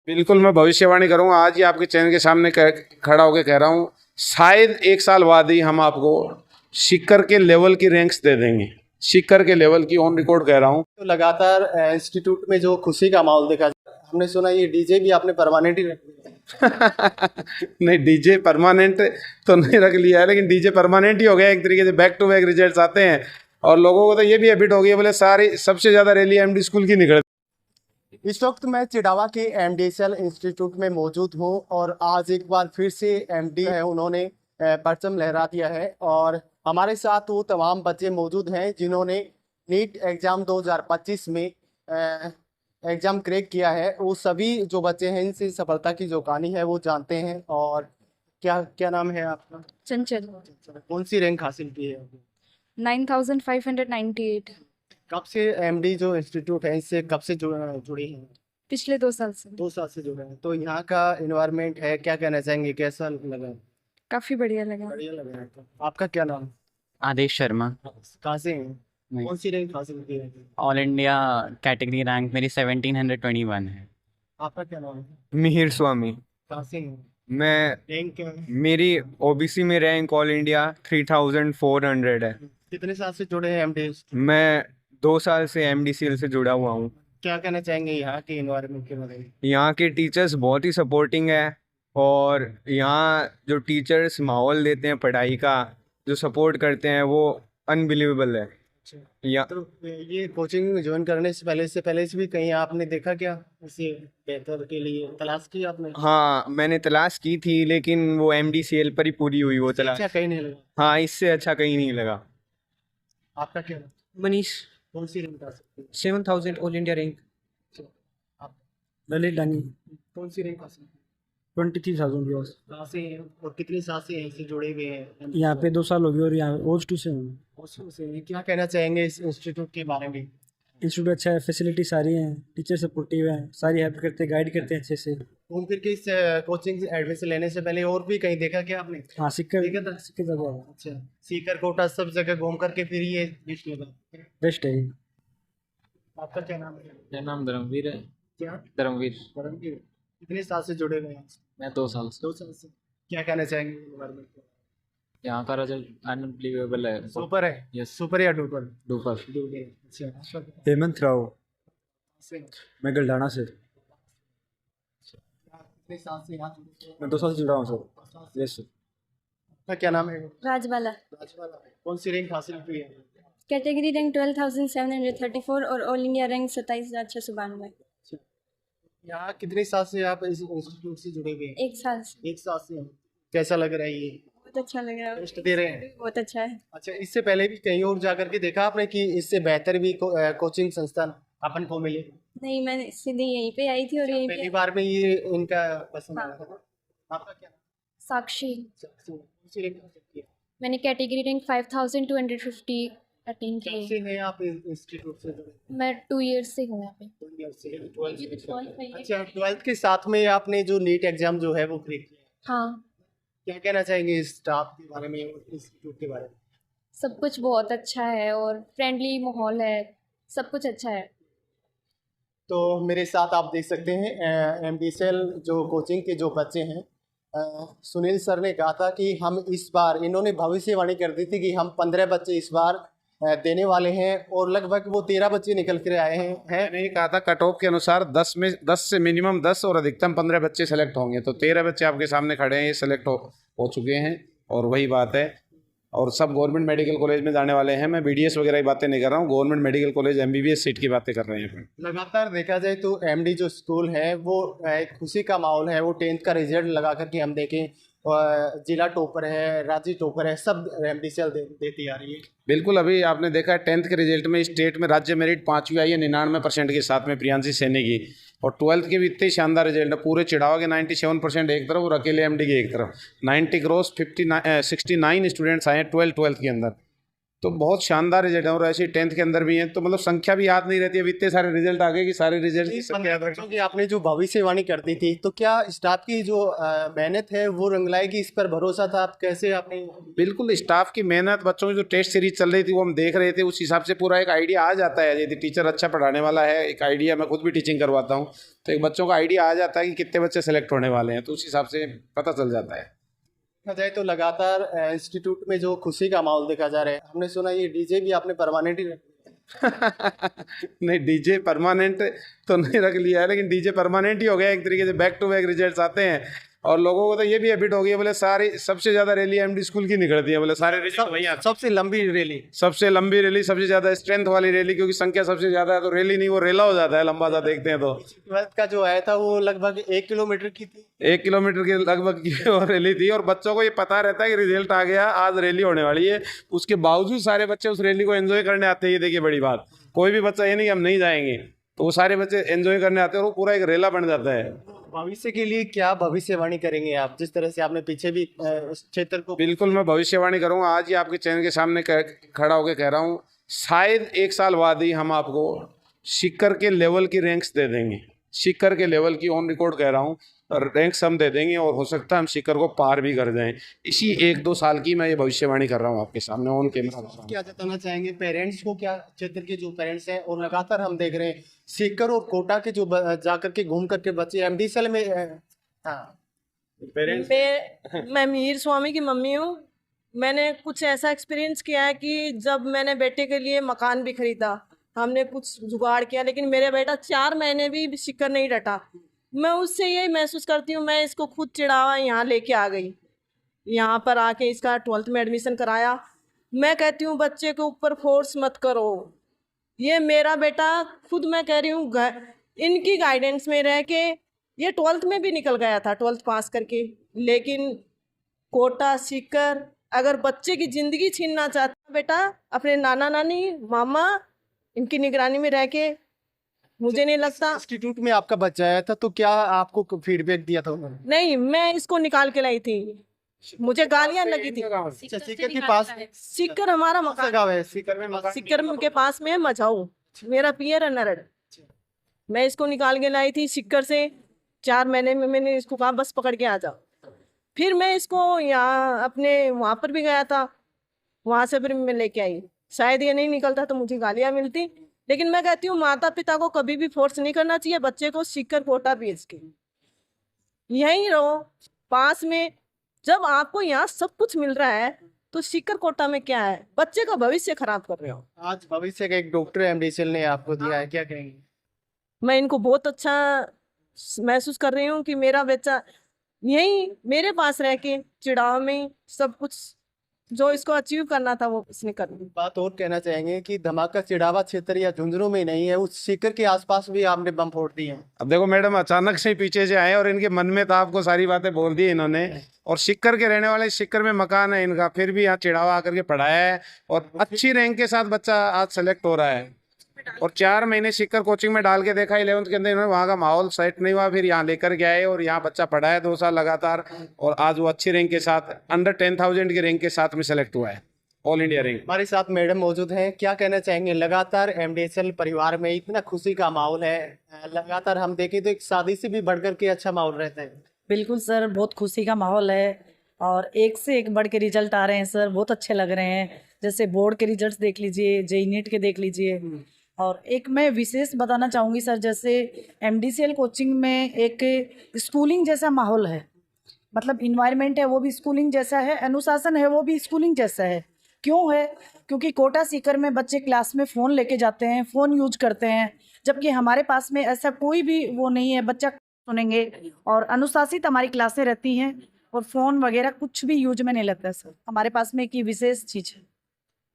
बिल्कुल, मैं भविष्यवाणी करूँगा। आज ही आपके चैनल के सामने खड़ा होकर कह रहा हूँ, शायद 1 साल बाद ही हम आपको सीकर के लेवल की रैंक्स दे देंगे। सीकर के लेवल की ऑन रिकॉर्ड कह रहा हूँ। तो लगातार इंस्टीट्यूट में जो खुशी का माहौल देखा हमने सुना ये डीजे भी आपने परमानेंट ही रख दिया। नहीं, डीजे परमानेंट तो नहीं रख लिया है, लेकिन डीजे परमानेंट ही हो गया एक तरीके से। बैक टू बैक रिजल्ट्स आते हैं और लोगों को तो ये भी हैबिट हो गई है, बोले सारी सबसे ज़्यादा रैली एमडी स्कूल की निकल। इस वक्त मैं चिड़ावा के एमडीएसएल इंस्टीट्यूट में मौजूद हूँ और आज एक बार फिर से एमडी है उन्होंने परचम लहरा दिया है और हमारे साथ वो तमाम बच्चे मौजूद हैं जिन्होंने नीट एग्ज़ाम 2025 में एग्ज़ाम क्रैक किया है। वो सभी जो बच्चे हैं इनसे सफलता की जो कहानी है वो जानते हैं। और क्या क्या नाम है आपका? चंचल। कौन सी रैंक हासिल की है? 9598। कब से एमडी जो इंस्टीट्यूट है इससे कब से जुड़ी हैं? पिछले 2 साल से। 2 साल से जुड़े हैं। तो यहाँ का इन्वायरमेंट है, क्या कहना चाहेंगे, कैसा लगा? काफ़ी बढ़िया लगा। बढ़िया लगा है। तो आपका क्या नाम? आदेश शर्मा। कहाँ से हैं? कौन सी रैंक हासिल की है? ऑल इंडिया कैटेगरी रैंक मेरी 1721 है। आपका क्या नाम है? मिहिर स्वामी। कहाँ से हैं? मैं रैंक क्या है? मेरी ओबीसी में रैंक ऑल इंडिया 3400 है। कितने साल से जुड़े हैं एमडी? मैं 2 साल से एमडीसीएल से जुड़ा हुआ हूँ। क्या कहना चाहेंगे यहाँ के इन्वायरमेंट के बारे में? यहाँ के टीचर्स बहुत ही सपोर्टिंग है और यहाँ जो टीचर्स माहौल देते हैं पढ़ाई का, जो सपोर्ट करते हैं, वो अनबिलीवेबल है। या तो ये कोचिंग ज्वाइन करने से पहले से भी कहीं आपने देखा क्या इसे बेहतर के लिए तलाश की आपने? हाँ, मैंने तलाश की थी लेकिन वो एमडीसीएल पर ही पूरी हुई वो तलाश। अच्छा, कहीं नहीं लगा? हाँ, इससे अच्छा कहीं नहीं लगा। आपका क्या नाम? मनीष। कौन सी रैंक हासिल की? 7000 ऑल इंडिया रैंक। आप ललित डानी। कौन सी रैंक हासिल की? 23,000 व्यूअर्स। कहाँ से हैं और कितनी साल से ऐसे जुड़े हुए हैं? यहाँ पे 2 साल हो गए और यहाँ OS2 से हूँ। उसमें से क्या कहना चाहेंगे इस इंस्टीट्यूट के बारे में? इंस्टीट्यूट अच्छा है, फैसिलिटी सारी हैं, टीचर सपोर्टिव हैं, सारी हेल्प करते हैं, गाइड करते हैं अच्छे से। घूम फिर के इस कोचिंग एडमिशन लेने से पहले और भी कहीं देखा क्या आपने? हाँ, सिक्कर देखा था? सिक्कर जगह अच्छा, सीकर कोटा सब जगह घूम करके फिर ये लिस्ट लगा। बेस्ट है ये। आपका क्या नाम है? मेरा नाम धर्मवीर है। क्या? धर्मवीर। परमवीर। कितने साल से जुड़े हुए हैं? मैं 2 साल से। 2 साल से। क्या कहना चाहेंगे इन्वायरमेंट को? यहाँ का रिजल्ट अनबिलीवेबल है। सुपर है? यस। सुपर या डुपर? डुपर। अच्छा। हेमंत राव। से मैं गलडाना से। कितने साल से यहाँ जुड़े हैं? मैं 2 साल से जुड़ा हूँ सर। 2 साल से। Yes sir. आपका क्या नाम है? राजबाला। राजवाला। कौन सी रैंक हासिल की है? कैटेगरी रैंक 12,734 और ऑल इंडिया रैंक 27,692। यहाँ कितने साल से आप इस इंस्टीट्यूट से जुड़े हुए हैं? 1 साल से। 1 साल से हैं। कैसा लग रहा है ये? बहुत अच्छा लग रहा है। टेस्ट दे रहे हैं? बहुत अच्छा है। अच्छा, इससे पहले भी कहीं और जाकर के देखा आपने कि इससे बेहतर भी कोचिंग संस्थान अपन को मिले? नहीं, मैं सीधे यहीं पे आई थी और यहीं पहली पे। बार में ये इनका पसंद हाँ। आया था। आपका क्या? साक्षी। कौन सी रैंक हासिल की है? मैंने कैटेगरी रैंक 5,250 अटेन कब की से है। हैं आप इस इंस्टीट्यूट से जुड़े? मैं 2 ईयर्स से हूँ यहाँ पे। 2 ईयर से। हाँ। अच्छा, 12th के साथ में आपने जो नीट एग्जाम जो है वो क्रैक किया, क्या कहना चाहेंगे इस स्टाफ के बारे में और इंस्टीट्यूट के बारे में? सब कुछ बहुत अच्छा है और फ्रेंडली माहौल है, सब कुछ अच्छा है। तो मेरे साथ आप देख सकते हैं एमडीसीएल जो कोचिंग के जो बच्चे हैं, सुनील सर ने कहा था कि हम इस बार, इन्होंने भविष्यवाणी कर दी थी कि हम 15 बच्चे इस बार देने वाले हैं और लगभग वो 13 बच्चे निकल कर आए हैं। मैंने कहा था कट ऑफ के अनुसार 10 से मिनिमम 10 और अधिकतम 15 बच्चे सेलेक्ट होंगे, तो 13 बच्चे आपके सामने खड़े हैं, ये सेलेक्ट हो चुके हैं। और वही बात है, और सब गवर्नमेंट मेडिकल कॉलेज में जाने वाले हैं। मैं बीडीएस वगैरह की बातें नहीं कर रहा हूँ, government medical college MBBS seat की बातें कर रहे हैं। लगातार देखा जाए तो एमडी जो स्कूल है वो एक खुशी का माहौल है। वो 10th का रिजल्ट लगा करके हम देखें, जिला टॉपर है, राज्य टॉपर है, सब एमडीसीएल देती आ रही है। बिल्कुल, अभी आपने देखा 10th के रिजल्ट में स्टेट में राज्य मेरिट 5वीं आई है 99% के साथ में प्रियांशी सैनी की, और 12th के भी इतने शानदार रिजल्ट है। पूरे चिड़ावा के 97% एक तरफ और अकेले एमडी के एक तरफ। 90 क्रॉस 69 स्टूडेंट्स आए हैं 12th के अंदर। तो बहुत शानदार रिजल्ट है। और ऐसे 10th के अंदर भी हैं, तो मतलब संख्या भी याद नहीं रहती है। अब इतने सारे रिजल्ट आ गए कि सारे रिजल्ट की संख्या याद रखना। क्योंकि आपने जो भविष्यवाणी कर दी थी, तो क्या स्टाफ की जो मेहनत है वो रंग लाएगी, इस पर भरोसा था? आप कैसे आपने बिल्कुल, स्टाफ की मेहनत, बच्चों की जो टेस्ट सीरीज चल रही थी वो हम देख रहे थे, उस हिसाब से पूरा एक आइडिया आ जाता है। यदि टीचर अच्छा पढ़ाने वाला है, एक आइडिया, मैं खुद भी टीचिंग करवाता हूँ, तो एक बच्चों का आइडिया आ जाता है कि कितने बच्चे सेलेक्ट होने वाले हैं, तो उस हिसाब से पता चल जाता है। देखा जाए तो लगातार इंस्टीट्यूट में जो खुशी का माहौल देखा जा रहा है। हमने सुना ये डीजे भी आपने परमानेंट ही नहीं, डीजे परमानेंट तो नहीं रख लिया है, लेकिन डीजे परमानेंट ही हो गया एक तरीके से। बैक टू बैक रिजल्ट्स आते हैं और लोगों को तो ये भी हैबिट हो गई है, बोले सारी सबसे ज़्यादा रैली एमडी स्कूल की निकलती है, बोले सारे रिजल्ट वहीं आते हैं। सबसे लंबी रैली, सबसे लंबी रैली, सबसे ज़्यादा स्ट्रेंथ वाली रैली, क्योंकि संख्या सबसे ज़्यादा है, तो रैली नहीं वो रेला हो जाता है, लंबा सा देखते हैं तो। 12th का जो आया था वो लगभग 1 किलोमीटर की थी। 1 किलोमीटर के लगभग की वो रैली थी, और बच्चों को ये पता रहता है कि रिजल्ट आ गया, आज रैली होने वाली है। उसके बावजूद सारे बच्चे उस रैली को एंजॉय करने आते हैं। ये देखिए बड़ी बात, कोई भी बच्चा ये नहीं कि हम नहीं जाएंगे, तो वो सारे बच्चे एंजॉय करने आते हैं और वो पूरा एक रेला बन जाता है। भविष्य के लिए क्या भविष्यवाणी करेंगे आप, जिस तरह से आपने पीछे भी उस क्षेत्र को? बिल्कुल, मैं भविष्यवाणी करूंगा। आज ही आपके चैनल के सामने खड़ा होकर कह रहा हूँ, शायद 1 साल बाद ही हम आपको सीकर के लेवल की रैंक्स दे देंगे। सीकर के लेवल की ऑन रिकॉर्ड कह रहा हूँ, रैंक्स हम दे देंगे, और हो सकता है हम सीकर को पार भी कर जाएं। इसी 1-2 साल की मैं ये भविष्यवाणी कर रहा हूँ आपके सामने ऑन कैमरा। क्या जताना चाहेंगे पेरेंट्स को? क्या क्षेत्र के जो पेरेंट्स हैं, और लगातार हम देख रहे हैं सीकर और कोटा के जो जाकर के घूम करके बच्चे एमडीएसएल में हाँ, मैं मीर स्वामी की मम्मी हूँ। मैंने कुछ ऐसा एक्सपीरियंस किया है कि जब मैंने बेटे के लिए मकान भी खरीदा, हमने कुछ जुगाड़ किया, लेकिन मेरा बेटा 4 महीने भी सीकर नहीं डटा। मैं उससे यही महसूस करती हूँ, मैं इसको खुद चिढ़ावा यहाँ लेके आ गई, यहाँ पर आके इसका 12th में एडमिशन कराया। मैं कहती हूँ बच्चे के ऊपर फोर्स मत करो। ये मेरा बेटा खुद, मैं कह रही हूँ, इनकी गाइडेंस में रह के ये 12th में भी निकल गया था, 12th पास करके। लेकिन कोटा सीकर अगर बच्चे की ज़िंदगी छीनना चाहता बेटा, अपने नाना नानी मामा इनकी निगरानी में रह के, मुझे नहीं लगता। इंस्टीट्यूट में आपका बच्चा आया था, तो क्या आपको फीडबैक दिया था उन्होंने? नहीं, मैं इसको निकाल के लाई थी, मुझे गालियां लगी थी। सीकर के पास सीकर हमारा मकान गाँव है, सीकर में मकान। सीकर के पास में है मझाऊ, मेरा पियर है नरड़। मैं इसको निकाल के लाई थी सीकर से। 4 महीने में मैंने इसको कहा बस पकड़ के आ जाओ। फिर मैं इसको यहाँ अपने वहाँ पर भी गया था, वहाँ से फिर मैं लेके आई। शायद ये नहीं निकलता तो मुझे गालियाँ मिलती, लेकिन मैं कहती हूँ माता पिता को कभी भी फोर्स नहीं करना चाहिए बच्चे को सीकर कोटा भेज के। यहीं रहो पास में, जब आपको यहाँ सब कुछ मिल रहा है तो सीकर कोटा में क्या है? बच्चे का भविष्य खराब कर रहे हो। आज भविष्य का एक डॉक्टर एमडीएसएल ने आपको दिया है, क्या कहेंगे? मैं इनको बहुत अच्छा महसूस कर रही हूँ कि मेरा बच्चा यहीं मेरे पास रह के चिड़ाव में सब कुछ जो इसको अचीव करना था वो इसने कर लिया। बात और कहना चाहेंगे कि धमाका चिड़ावा क्षेत्र या झुंझुनू में नहीं है, उस सीकर के आसपास भी आपने बम फोड़ दिए हैं। अब देखो मैडम, अचानक से पीछे से आए और इनके मन में तो आपको सारी बातें बोल दी इन्होंने। और सीकर के रहने वाले, सीकर में मकान है इनका, फिर भी यहाँ चिड़ावा आकर के पढ़ाया है और अच्छी रैंक के साथ बच्चा आज सेलेक्ट हो रहा है। और 4 महीने सीकर कोचिंग में डाल के देखा 11th के अंदर, इन्होंने वहाँ का माहौल सेट नहीं हुआ, फिर यहाँ लेकर के आए और यहाँ बच्चा पढ़ा है 2 साल लगातार, और आज वो अच्छी रैंक के साथ अंडर 10,000 की रैंक के साथ में सेलेक्ट हुआ है, ऑल इंडिया रैंक। हमारे साथ मैडम मौजूद हैं, क्या कहना चाहेंगे? लगातार एमडीएसएल परिवार में इतना खुशी का माहौल है, लगातार हम देखें तो एक शादी से भी बढ़कर के अच्छा माहौल रहता है। बिल्कुल सर, बहुत खुशी का माहौल है और एक से एक बढ़ के रिजल्ट आ रहे हैं सर, बहुत अच्छे लग रहे हैं। जैसे बोर्ड के रिजल्ट्स देख लीजिए, जेईई नीट के देख लीजिए। और एक मैं विशेष बताना चाहूँगी सर, जैसे एमडीसीएल कोचिंग में एक स्कूलिंग जैसा माहौल है, मतलब इन्वायरमेंट है वो भी स्कूलिंग जैसा है, अनुशासन है वो भी स्कूलिंग जैसा है। क्यों है? क्योंकि कोटा सीकर में बच्चे क्लास में फ़ोन लेके जाते हैं, फ़ोन यूज करते हैं, जबकि हमारे पास में ऐसा कोई भी वो नहीं है। बच्चा सुनेंगे और अनुशासित हमारी क्लासें रहती हैं और फ़ोन वगैरह कुछ भी यूज में नहीं लगता है सर। हमारे पास में एक ये विशेष चीज़ है।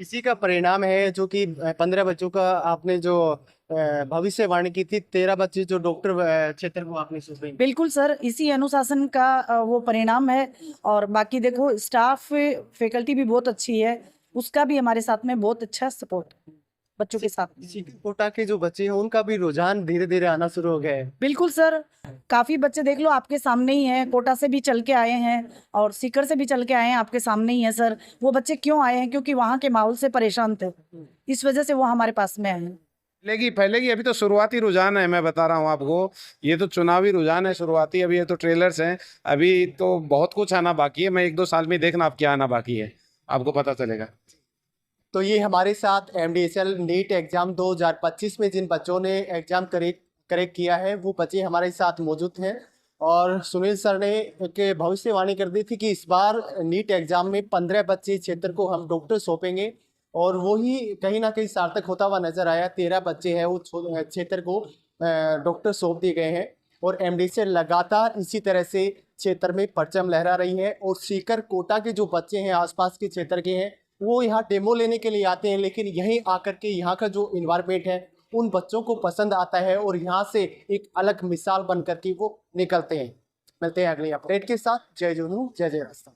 इसी का परिणाम है जो कि 15 बच्चों का आपने जो भविष्यवाणी की थी, 13 बच्चे जो डॉक्टर क्षेत्र को आपने सुने। बिल्कुल सर, इसी अनुशासन का वो परिणाम है। और बाकी देखो स्टाफ फैकल्टी भी बहुत अच्छी है, उसका भी हमारे साथ में बहुत अच्छा सपोर्ट। बच्चों के साथ में। सीकर कोटा के जो बच्चे हैं उनका भी रुझान धीरे धीरे आना शुरू हो गया है। बिल्कुल सर, काफी बच्चे देख लो आपके सामने ही हैं, कोटा से भी चल के आए हैं और सीकर से भी चल के आए हैं, आपके सामने ही है सर। वो बच्चे क्यों आए हैं? क्योंकि वहाँ के माहौल से परेशान थे, इस वजह से वो हमारे पास में आए हैं। फैलेगी अभी तो शुरुआती रुझान है, मैं बता रहा हूँ आपको, ये तो चुनावी रुझान है शुरुआती, अभी ये तो ट्रेलर्स हैं, अभी तो बहुत कुछ आना बाकी है। मैं 1-2 साल में देखना आप क्या आना बाकी है, आपको पता चलेगा। तो ये हमारे साथ MDSL नीट एग्जाम 2025 में जिन बच्चों ने एग्जाम करेक्ट किया है वो बच्चे हमारे साथ मौजूद हैं। और सुनील सर ने एक भविष्यवाणी कर दी थी कि इस बार नीट एग्जाम में 15 बच्चे क्षेत्र को हम डॉक्टर सौंपेंगे, और वही कहीं ना कहीं सार्थक होता हुआ नजर आया। 13 बच्चे हैं वो क्षेत्र को डॉक्टर सौंप दिए गए हैं, और MDSL लगातार इसी तरह से क्षेत्र में परचम लहरा रही है। और सीकर कोटा के जो बच्चे हैं आसपास के क्षेत्र के हैं वो यहाँ डेमो लेने के लिए आते हैं, लेकिन यहीं आकर के यहाँ का जो इन्वायरमेंट है उन बच्चों को पसंद आता है और यहाँ से एक अलग मिसाल बन करके वो निकलते हैं। मिलते हैं अगले अपडेट के साथ। जय जुनू, जय जय रास्ता।